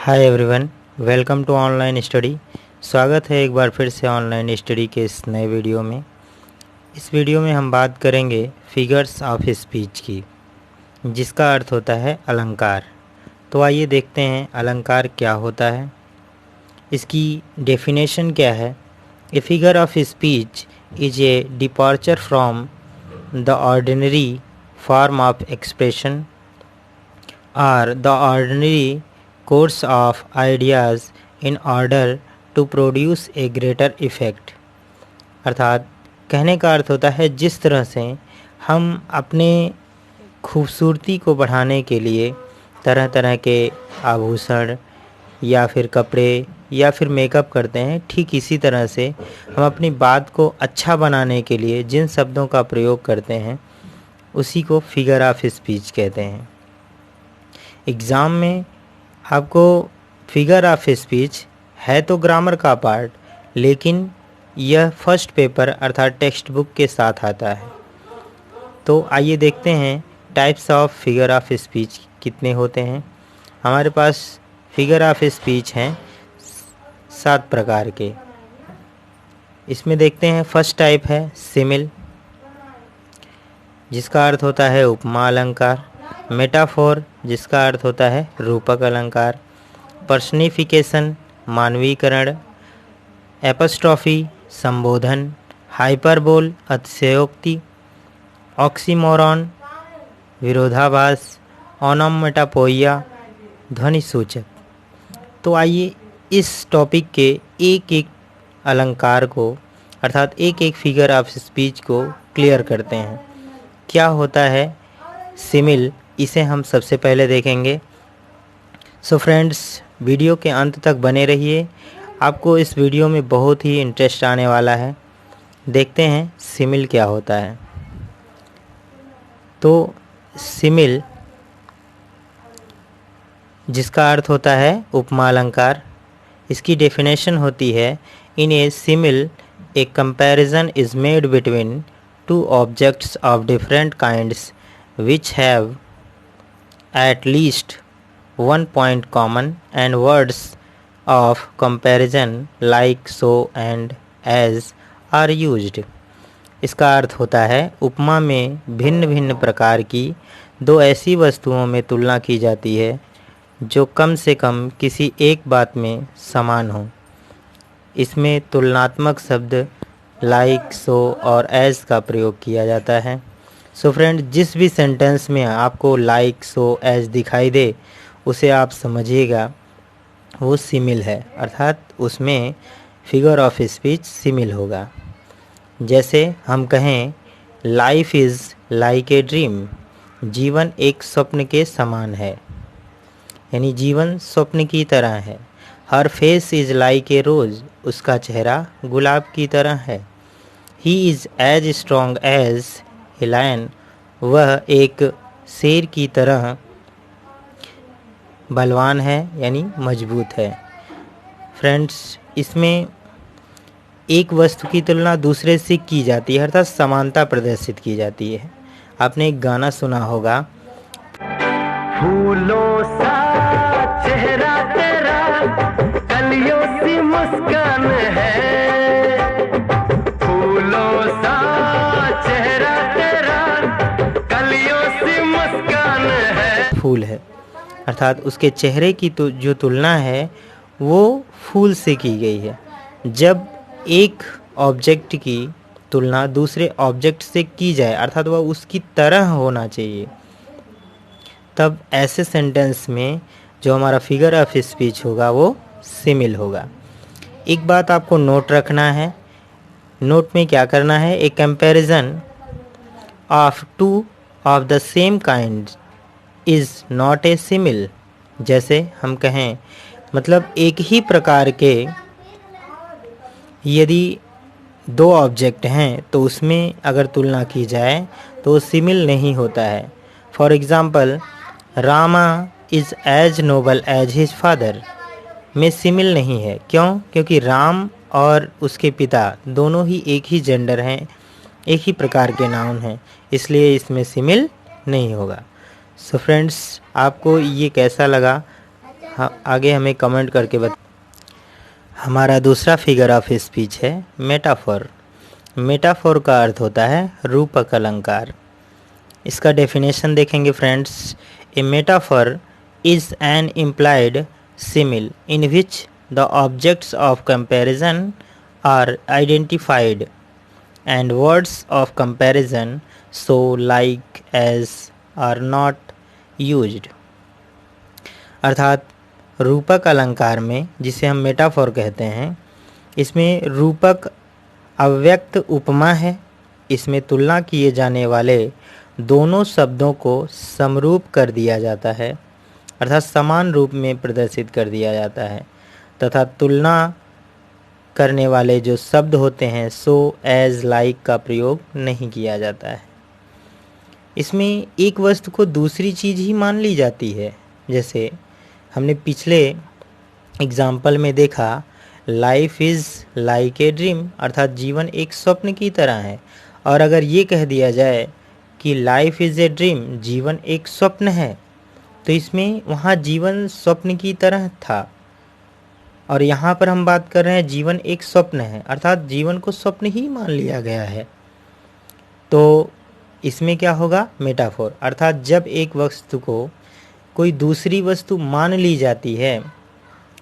Hi everyone, welcome to online study. स्वागत है एक बार फिर से ऑनलाइन स्टडी के इस नए वीडियो में। इस वीडियो में हम बात करेंगे फिगर्स ऑफ स्पीच की, जिसका अर्थ होता है अलंकार। तो आइए देखते हैं अलंकार क्या होता है, इसकी डेफिनेशन क्या है। A figure of speech is a departure from the ordinary form of expression or the ordinary course of ideas in order to produce a greater effect। अर्थात कहने का अर्थ होता है जिस तरह से हम अपने खूबसूरती को बढ़ाने के लिए तरह तरह के आभूषण या फिर कपड़े या फिर मेकअप करते हैं, ठीक इसी तरह से हम अपनी बात को अच्छा बनाने के लिए जिन शब्दों का प्रयोग करते हैं उसी को फिगर ऑफ स्पीच कहते हैं। एग्ज़ाम में आपको फिगर ऑफ स्पीच है तो ग्रामर का पार्ट, लेकिन यह फर्स्ट पेपर अर्थात टेक्स्ट बुक के साथ आता है। तो आइए देखते हैं types of figure of speech कितने होते हैं। हमारे पास फिगर ऑफ स्पीच हैं 7 प्रकार के। इसमें देखते हैं फर्स्ट टाइप है सिमिल, जिसका अर्थ होता है उपमा अलंकार। मेटाफोर, जिसका अर्थ होता है रूपक अलंकार। पर्सनिफिकेशन, मानवीकरण। एपस्ट्रॉफी, संबोधन। हाइपरबोल, अतिशयोक्ति। ऑक्सीमोरॉन, विरोधाभास। ओनोमेटोपोइया, ध्वनि सूचक। तो आइए इस टॉपिक के एक एक अलंकार को अर्थात एक एक फिगर ऑफ स्पीच को क्लियर करते हैं। क्या होता है सिमिल, इसे हम सबसे पहले देखेंगे। सो फ्रेंड्स, वीडियो के अंत तक बने रहिए, आपको इस वीडियो में बहुत ही इंटरेस्ट आने वाला है। देखते हैं सिमिल क्या होता है। तो सिमिल, जिसका अर्थ होता है उपमा अलंकार, इसकी डेफिनेशन होती है in a simile a comparison is made between two objects of different kinds which have at least one point common and words of comparison like so and as are used। इसका अर्थ होता है उपमा में भिन्न भिन्न प्रकार की दो ऐसी वस्तुओं में तुलना की जाती है जो कम से कम किसी एक बात में समान हो। इसमें तुलनात्मक शब्द like so और as का प्रयोग किया जाता है। सो फ्रेंड, जिस भी सेंटेंस में आपको लाइक सो एज दिखाई दे उसे आप समझिएगा वो सिमिल है, अर्थात उसमें फिगर ऑफ स्पीच सिमिल होगा। जैसे हम कहें life is like a dream, जीवन एक स्वप्न के समान है, यानी जीवन स्वप्न की तरह है। हर face is like a rose, उसका चेहरा गुलाब की तरह है। He is as strong as a lion, वह एक शेर की तरह बलवान है यानी मजबूत है। फ्रेंड्स, इसमें एक वस्तु की तुलना दूसरे से की जाती है, अर्थात समानता प्रदर्शित की जाती है। आपने एक गाना सुना होगा, फूलों सा चेहरा तेरा, कलियों सी मुस्कान है। फूलों सा चेहरा तेरा, कलियों सी मुस्कान है। फूल है, अर्थात उसके चेहरे की जो तुलना है वो फूल से की गई है। जब एक ऑब्जेक्ट की तुलना दूसरे ऑब्जेक्ट से की जाए अर्थात वह उसकी तरह होना चाहिए, तब ऐसे सेंटेंस में जो हमारा फिगर ऑफ स्पीच होगा वो सिमिल होगा। एक बात आपको नोट रखना है, नोट में क्या करना है, a comparison of two of the same kind is not a simile. जैसे हम कहें, मतलब एक ही प्रकार के यदि 2 ऑब्जेक्ट हैं तो उसमें अगर तुलना की जाए तो सिमिल नहीं होता है। For example, Rama is as noble as his father में सिमिल नहीं है। क्यों? क्योंकि राम और उसके पिता दोनों ही एक ही जेंडर हैं, एक ही प्रकार के नाउन हैं, इसलिए इसमें सिमिल नहीं होगा। सो फ्रेंड्स, आपको ये कैसा लगा आगे हमें कमेंट करके हमारा दूसरा फिगर ऑफ स्पीच है मेटाफोर। मेटाफोर का अर्थ होता है रूपक अलंकार। इसका डेफिनेशन देखेंगे friends. A metaphor is an implied simile in which the objects of comparison are identified and words of comparison so like as are not used। अर्थात रूपक अलंकार में, जिसे हम मेटाफोर कहते हैं, इसमें रूपक अव्यक्त उपमा है। इसमें तुलना किए जाने वाले दोनों शब्दों को समरूप कर दिया जाता है, अर्थात समान रूप में प्रदर्शित कर दिया जाता है, तथा तुलना करने वाले जो शब्द होते हैं सो एज लाइक का प्रयोग नहीं किया जाता है। इसमें एक वस्तु को दूसरी चीज़ ही मान ली जाती है। जैसे हमने पिछले एग्जाम्पल में देखा, life is like a dream, अर्थात जीवन एक स्वप्न की तरह है। और अगर ये कह दिया जाए कि लाइफ इज़ ए ड्रीम, जीवन एक स्वप्न है, तो इसमें वहाँ जीवन स्वप्न की तरह था, और यहाँ पर हम बात कर रहे हैं जीवन एक स्वप्न है, अर्थात जीवन को स्वप्न ही मान लिया गया है। तो इसमें क्या होगा? मेटाफोर। अर्थात जब एक वस्तु को कोई दूसरी वस्तु मान ली जाती है,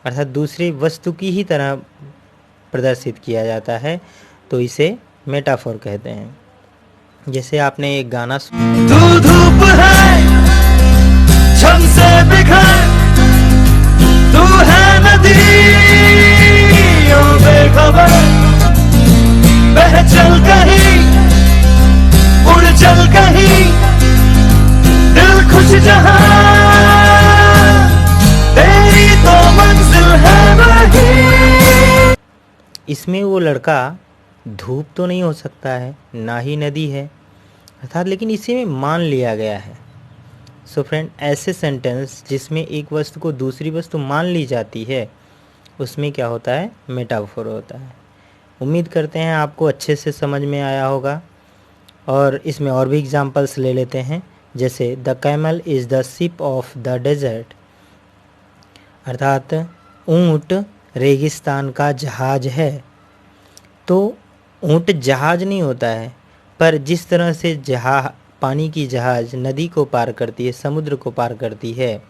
अर्थात दूसरी वस्तु की ही तरह प्रदर्शित किया जाता है, तो इसे मेटाफोर कहते हैं। जैसे आपने एक गाना तू धूप है छम से बिखर, तू है नदियों बेखबर, बह चल कहीं उड़ चल कहीं, दिल खुश जहां तेरी तो मंजिल है वही। इसमें वो लड़का धूप तो नहीं हो सकता है, ना ही नदी है, अर्थात लेकिन इसी में मान लिया गया है। सो फ्रेंड, ऐसे सेंटेंस जिसमें एक वस्तु को दूसरी वस्तु मान ली जाती है, उसमें क्या होता है? मेटाफोर होता है। उम्मीद करते हैं आपको अच्छे से समझ में आया होगा। और इसमें और भी एग्जांपल्स ले लेते हैं। जैसे the camel is the ship of the desert, अर्थात ऊँट रेगिस्तान का जहाज है। तो ऊँट जहाज नहीं होता है, पर जिस तरह से पानी की जहाज नदी को पार करती है, समुद्र को पार करती है,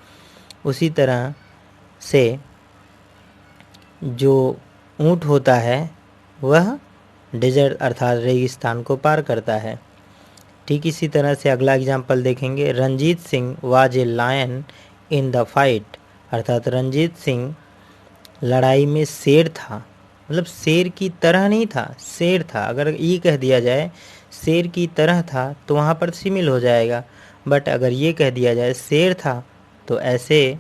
उसी तरह से जो ऊँट होता है वह डेजर्ट अर्थात रेगिस्तान को पार करता है। ठीक इसी तरह से अगला एग्जाम्पल देखेंगे। Ranjit Singh was a lion in the fight, अर्थात रंजीत सिंह लड़ाई में शेर था, मतलब शेर की तरह नहीं था, शेर था। अगर ये कह दिया जाए शेर की तरह था तो वहाँ पर सिमिल हो जाएगा, बट अगर ये कह दिया जाए शेर था, तो ऐसे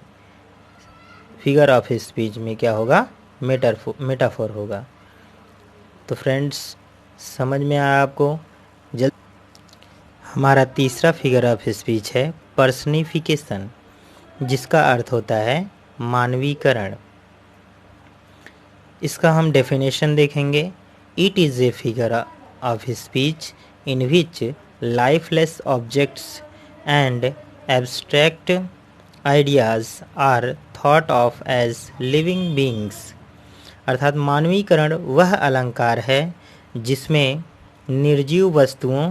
फिगर ऑफ स्पीच में क्या होगा? मेटाफोर होगा। तो फ्रेंड्स, समझ में आया आपको? हमारा तीसरा फिगर ऑफ स्पीच है पर्सनिफिकेशन, जिसका अर्थ होता है मानवीकरण। इसका हम डेफिनेशन देखेंगे। It is a figure of speech in which lifeless objects and abstract ideas are thought of as living beings, अर्थात मानवीकरण वह अलंकार है जिसमें निर्जीव वस्तुओं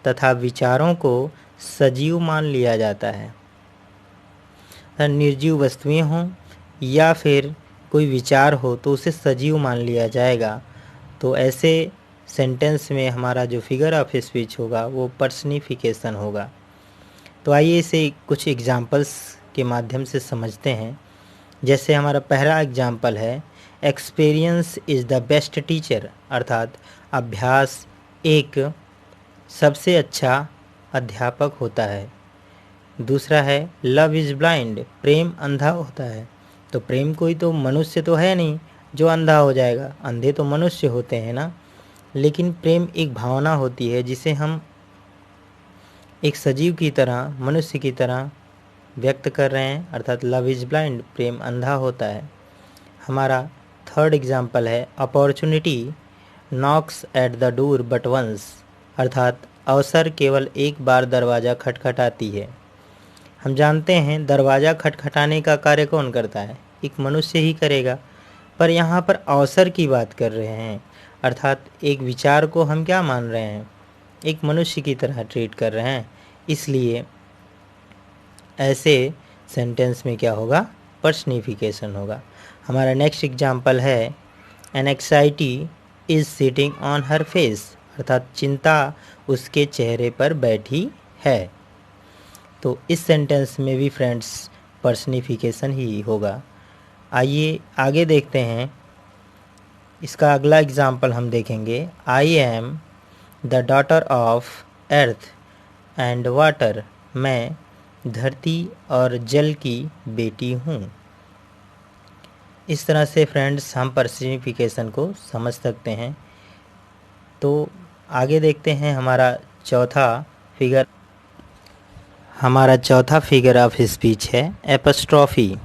तथा विचारों को सजीव मान लिया जाता है। निर्जीव वस्तुएं हों या फिर कोई विचार हो तो उसे सजीव मान लिया जाएगा। तो ऐसे सेंटेंस में हमारा जो फिगर ऑफ स्पीच होगा वो पर्सनिफिकेशन होगा। तो आइए इसे कुछ एग्जांपल्स के माध्यम से समझते हैं। जैसे हमारा पहला एग्जांपल है, experience is the best teacher, अर्थात अभ्यास एक सबसे अच्छा अध्यापक होता है। दूसरा है, लव इज़ ब्लाइंड, प्रेम अंधा होता है। तो प्रेम कोई तो मनुष्य तो है नहीं जो अंधा हो जाएगा, अंधे तो मनुष्य होते हैं ना। लेकिन प्रेम एक भावना होती है जिसे हम एक सजीव की तरह, मनुष्य की तरह व्यक्त कर रहे हैं, अर्थात लव इज़ ब्लाइंड, प्रेम अंधा होता है। हमारा थर्ड एग्जाम्पल है, opportunity knocks at the door but once, अर्थात अवसर केवल एक बार दरवाज़ा खटखटाती है। हम जानते हैं दरवाज़ा खटखटाने का कार्य कौन करता है, एक मनुष्य ही करेगा। पर यहाँ पर अवसर की बात कर रहे हैं, अर्थात एक विचार को हम क्या मान रहे हैं, एक मनुष्य की तरह ट्रीट कर रहे हैं। इसलिए ऐसे सेंटेंस में क्या होगा, पर्सनिफिकेशन होगा। हमारा नेक्स्ट एग्जाम्पल है an anxiety is sitting on her face, अर्थात चिंता उसके चेहरे पर बैठी है। तो इस सेंटेंस में भी फ्रेंड्स पर्सनिफिकेशन ही होगा। आइए आगे देखते हैं। इसका अगला एग्जाम्पल हम देखेंगे, I am the daughter of earth and water, मैं धरती और जल की बेटी हूँ। इस तरह से फ्रेंड्स हम पर्सनिफिकेशन को समझ सकते हैं। तो आगे देखते हैं हमारा चौथा फिगर ऑफ स्पीच है एपस्ट्रॉफी।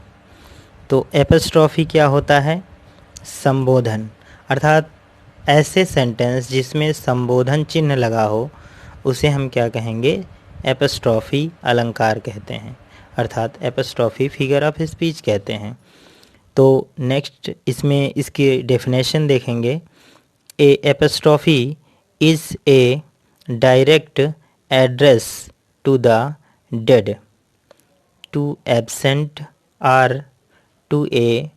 तो एपस्ट्रॉफी क्या होता है, संबोधन, अर्थात ऐसे सेंटेंस जिसमें संबोधन चिन्ह लगा हो उसे हम क्या कहेंगे, एपस्ट्रॉफी अलंकार कहते हैं, अर्थात एपस्ट्रॉफी फिगर ऑफ स्पीच कहते हैं। तो नेक्स्ट इसमें इसकी डेफिनेशन देखेंगे। A apostrophe is a direct address to the dead, to absent or to a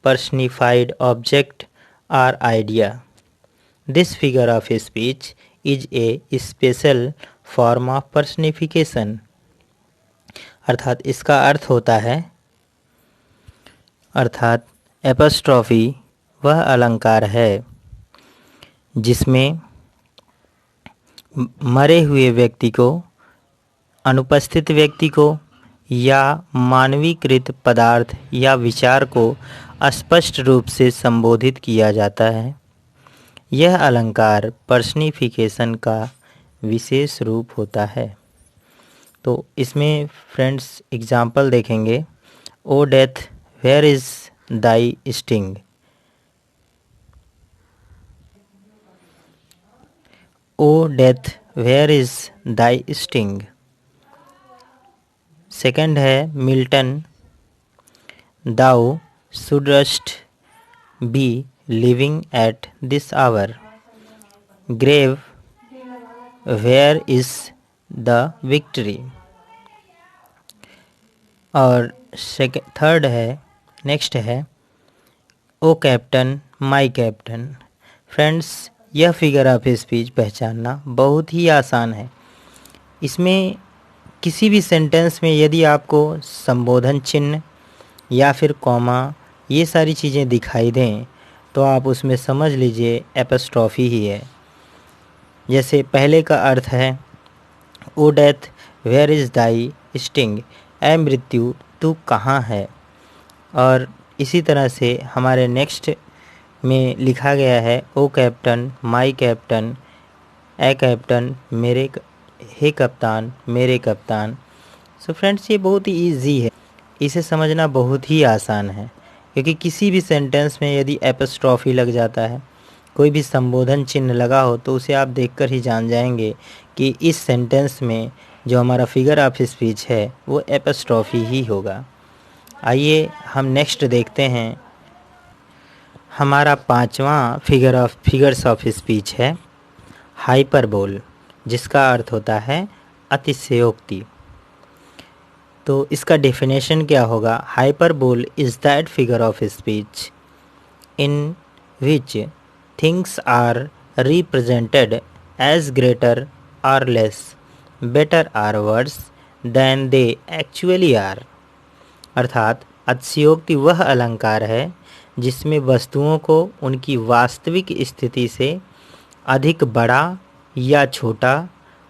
personified object or idea. This figure of speech is a special form of personification. अर्थात इसका अर्थ होता है, अर्थात एपस्ट्रॉफी वह अलंकार है जिसमें मरे हुए व्यक्ति को, अनुपस्थित व्यक्ति को या मानवीकृत पदार्थ या विचार को स्पष्ट रूप से संबोधित किया जाता है। यह अलंकार पर्सनिफिकेशन का विशेष रूप होता है। तो इसमें फ्रेंड्स एग्जाम्पल देखेंगे। O death where is thy sting, O death where is thy sting. Second है Milton, thou shouldst be living at this hour. Grave, where is the victory? और थर्ड है, नेक्स्ट है O captain my captain. Friends यह figure of speech पहचानना बहुत ही आसान है। इसमें किसी भी सेंटेंस में यदि आपको संबोधन चिन्ह या फिर कॉमा ये सारी चीज़ें दिखाई दें तो आप उसमें समझ लीजिए एपस्ट्रॉफी ही है। जैसे पहले का अर्थ है O death where is thy sting, ऐ मृत्यु तू कहाँ है। और इसी तरह से हमारे नेक्स्ट में लिखा गया है ओ कैप्टन माय कैप्टन, ए कैप्टन मेरे, हे कप्तान मेरे कप्तान। सो फ्रेंड्स ये बहुत ही ईजी है, इसे समझना बहुत ही आसान है, क्योंकि किसी भी सेंटेंस में यदि एपस्ट्रॉफी लग जाता है, कोई भी संबोधन चिन्ह लगा हो तो उसे आप देखकर ही जान जाएंगे कि इस सेंटेंस में जो हमारा फिगर ऑफ स्पीच है वो एपस्ट्रॉफी ही होगा। आइए हम नेक्स्ट देखते हैं। हमारा पांचवा फिगर्स ऑफ स्पीच है हाइपरबोल, जिसका अर्थ होता है अतिशयोक्ति। तो इसका डेफिनेशन क्या होगा, hyperbole is that figure of speech in which things are represented as greater or less, better or worse than they actually are. अर्थात अतिशयोक्ति वह अलंकार है जिसमें वस्तुओं को उनकी वास्तविक स्थिति से अधिक बड़ा या छोटा,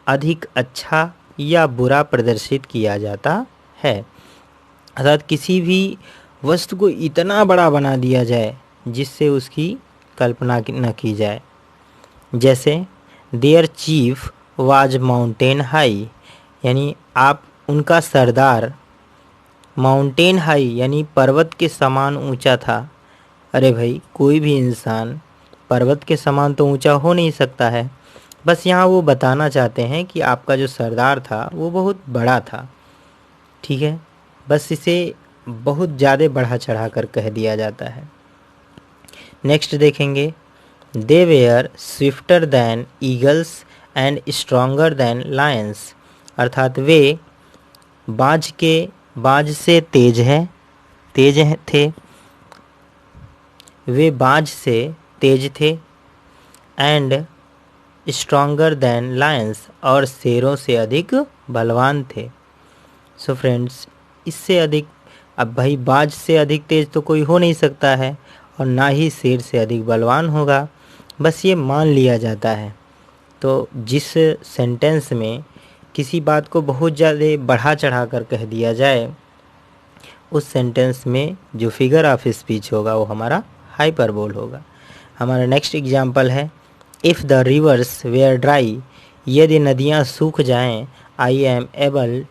अधिक अच्छा या बुरा प्रदर्शित किया जाता है। अर्थात किसी भी वस्तु को इतना बड़ा बना दिया जाए जिससे उसकी कल्पना न की जाए। जैसे their chief was mountain high, यानी आप उनका सरदार माउंटेन हाई यानी पर्वत के समान ऊंचा था। अरे भाई कोई भी इंसान पर्वत के समान तो ऊंचा हो नहीं सकता है। बस यहाँ वो बताना चाहते हैं कि आपका जो सरदार था वो बहुत बड़ा था। ठीक है, बस इसे बहुत ज़्यादा बढ़ा चढ़ा कर कह दिया जाता है। नेक्स्ट देखेंगे, they were swifter than eagles and stronger than lions, अर्थात वे बाज से थे, वे बाज से तेज थे, एंड स्ट्रॉन्गर दैन लायंस, और शेरों से अधिक बलवान थे। सो फ्रेंड्स, इससे अधिक, अब भाई बाज से अधिक तेज तो कोई हो नहीं सकता है और ना ही शेर से अधिक बलवान होगा, बस ये मान लिया जाता है। तो जिस सेंटेंस में किसी बात को बहुत ज़्यादा बढ़ा चढ़ा कर कह दिया जाए, उस सेंटेंस में जो फिगर ऑफ स्पीच होगा वो हमारा हाइपरबोल होगा। हमारा नेक्स्ट एग्जाम्पल है, if the rivers were dry, यदि नदियाँ सूख जाएं, I am able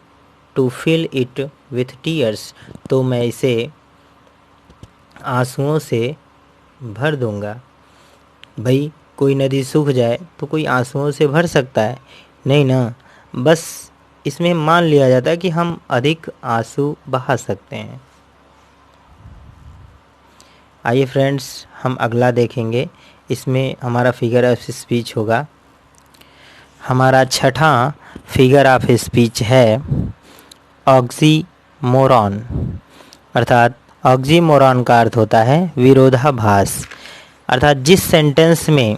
to fill it with tears, तो मैं इसे आंसुओं से भर दूंगा। भाई कोई नदी सूख जाए तो कोई आंसुओं से भर सकता है? नहीं ना, बस इसमें मान लिया जाता है कि हम अधिक आंसू बहा सकते हैं। आइए फ्रेंड्स, हम अगला देखेंगे। इसमें हमारा फिगर ऑफ स्पीच होगा। हमारा छठा फिगर ऑफ स्पीच है ऑक्सीमोरॉन, अर्थात ऑक्सीमोरॉन का अर्थ होता है विरोधाभास, अर्थात जिस सेंटेंस में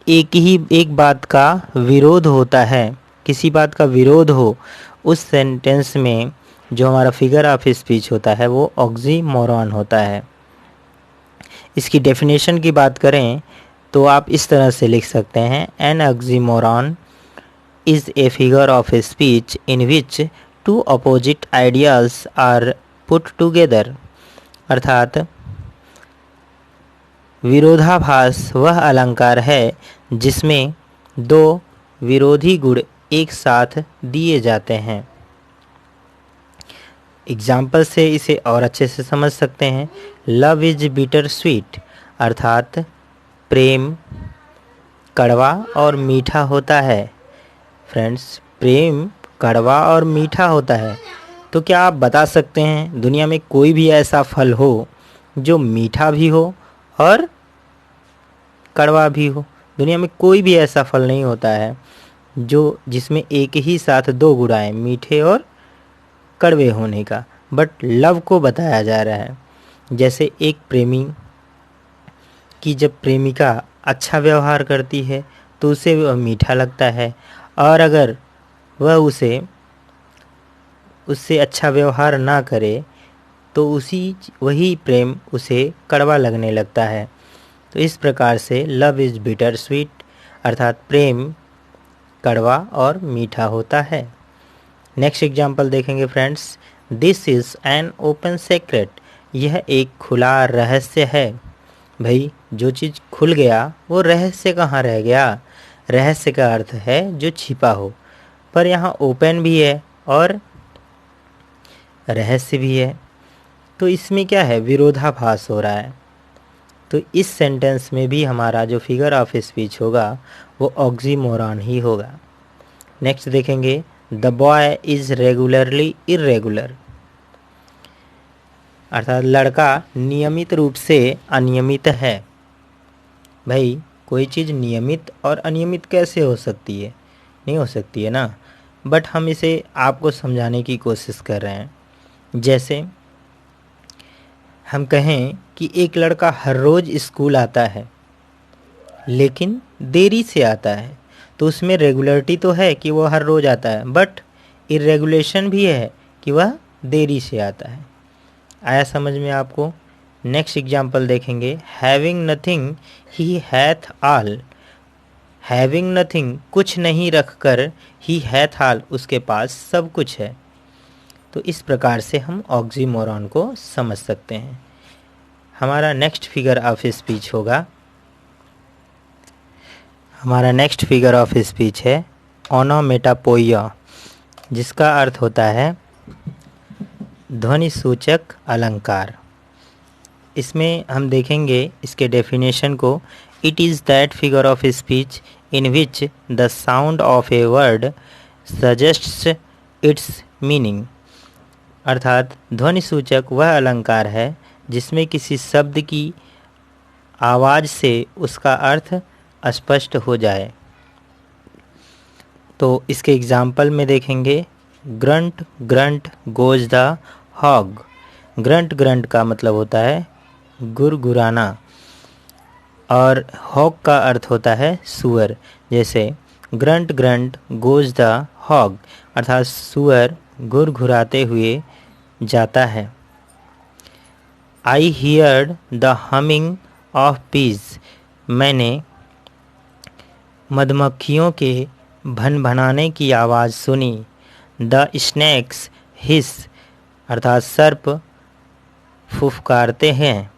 एक बात का विरोध होता है, किसी बात का विरोध हो, उस सेंटेंस में जो हमारा फिगर ऑफ स्पीच होता है वो ऑक्सीमोरॉन होता है। इसकी डेफिनेशन की बात करें तो आप इस तरह से लिख सकते हैं, an oxymoron is a figure of speech in which two opposite ideas are put together, अर्थात विरोधाभास वह अलंकार है जिसमें दो विरोधी गुण एक साथ दिए जाते हैं। एग्जाम्पल से इसे और अच्छे से समझ सकते हैं। लव इज बिटर स्वीट, अर्थात प्रेम कड़वा और मीठा होता है। फ्रेंड्स, प्रेम कड़वा और मीठा होता है, तो क्या आप बता सकते हैं दुनिया में कोई भी ऐसा फल हो जो मीठा भी हो और कड़वा भी हो? दुनिया में कोई भी ऐसा फल नहीं होता है जिसमें एक ही साथ दो गुण आए, मीठे और कड़वे होने का। बट लव को बताया जा रहा है। जैसे एक प्रेमी की जब प्रेमिका अच्छा व्यवहार करती है तो उसे वह मीठा लगता है, और अगर वह उससे अच्छा व्यवहार ना करे तो वही प्रेम उसे कड़वा लगने लगता है। तो इस प्रकार से लव इज़ बिटर स्वीट, अर्थात प्रेम कड़वा और मीठा होता है। नेक्स्ट एग्जाम्पल देखेंगे friends, this is an open secret, यह एक खुला रहस्य है। भाई जो चीज़ खुल गया वो रहस्य कहाँ रह गया? रहस्य का अर्थ है जो छिपा हो, पर यहाँ ओपन भी है और रहस्य भी है, तो इसमें क्या है? विरोधाभास हो रहा है। तो इस सेंटेंस में भी हमारा जो फिगर ऑफ स्पीच होगा वो ऑक्सीमोरॉन ही होगा। नेक्स्ट देखेंगे, the boy is regularly irregular, अर्थात लड़का नियमित रूप से अनियमित है। भाई कोई चीज़ नियमित और अनियमित कैसे हो सकती है? नहीं हो सकती है ना, बट हम इसे आपको समझाने की कोशिश कर रहे हैं। जैसे हम कहें कि एक लड़का हर रोज़ स्कूल आता है लेकिन देरी से आता है, तो उसमें रेगुलरिटी तो है कि वो हर रोज़ आता है, बट इरेगुलेशन भी है कि वह देरी से आता है। आया समझ में आपको? नेक्स्ट एग्जाम्पल देखेंगे, हैविंग नथिंग ही हैथ ऑल, हैविंग नथिंग कुछ नहीं रख कर, ही हैथ ऑल उसके पास सब कुछ है। तो इस प्रकार से हम ऑक्सीमोरॉन को समझ सकते हैं। हमारा नेक्स्ट फिगर ऑफ स्पीच होगा, हमारा नेक्स्ट फिगर ऑफ स्पीच है ओनोमेटोपोइया, जिसका अर्थ होता है ध्वनि सूचक अलंकार। इसमें हम देखेंगे इसके डेफिनेशन को, it is that figure of speech in which the sound of a word suggests it's meaning, अर्थात ध्वनि सूचक वह अलंकार है जिसमें किसी शब्द की आवाज़ से उसका अर्थ स्पष्ट हो जाए। तो इसके एग्जाम्पल में देखेंगे, grunt grunt goes the hog. Grunt grunt का मतलब होता है गुरगुराना और हॉग का अर्थ होता है सुअर। जैसे grunt grunt goes the hog अर्थात सुअर गुरगुराते हुए जाता है। I heard the humming of bees. मैंने मधुमक्खियों के भनभनाने की आवाज़ सुनी। द स्नैक्स हिस अर्थात सर्प फुफकारते हैं।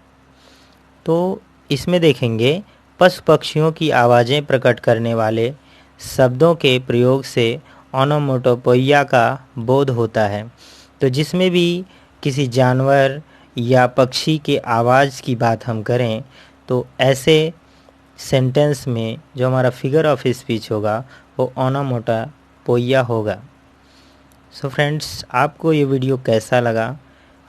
तो इसमें देखेंगे पशु पक्षियों की आवाज़ें प्रकट करने वाले शब्दों के प्रयोग से ओनोमोटोपोइया का बोध होता है। तो जिसमें भी किसी जानवर या पक्षी के आवाज़ की बात हम करें तो ऐसे सेंटेंस में जो हमारा फिगर ऑफ स्पीच होगा वो ओनोमोटोपोइया होगा। सो फ्रेंड्स, आपको ये वीडियो कैसा लगा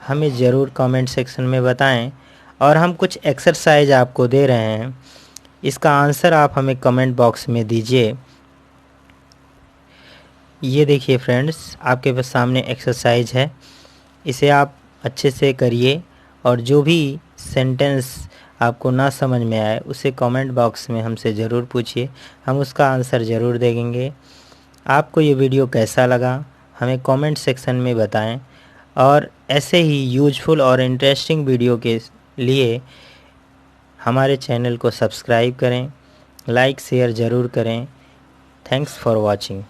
हमें ज़रूर कमेंट सेक्शन में बताएं और हम कुछ एक्सरसाइज आपको दे रहे हैं, इसका आंसर आप हमें कमेंट बॉक्स में दीजिए। ये देखिए फ्रेंड्स, आपके पास सामने एक्सरसाइज है, इसे आप अच्छे से करिए और जो भी सेंटेंस आपको ना समझ में आए उसे कमेंट बॉक्स में हमसे ज़रूर पूछिए, हम उसका आंसर ज़रूर देंगे। आपको ये वीडियो कैसा लगा हमें कमेंट सेक्शन में बताएं और ऐसे ही यूजफुल और इंटरेस्टिंग वीडियो के लिए हमारे चैनल को सब्सक्राइब करें, लाइक शेयर ज़रूर करें। Thanks for watching.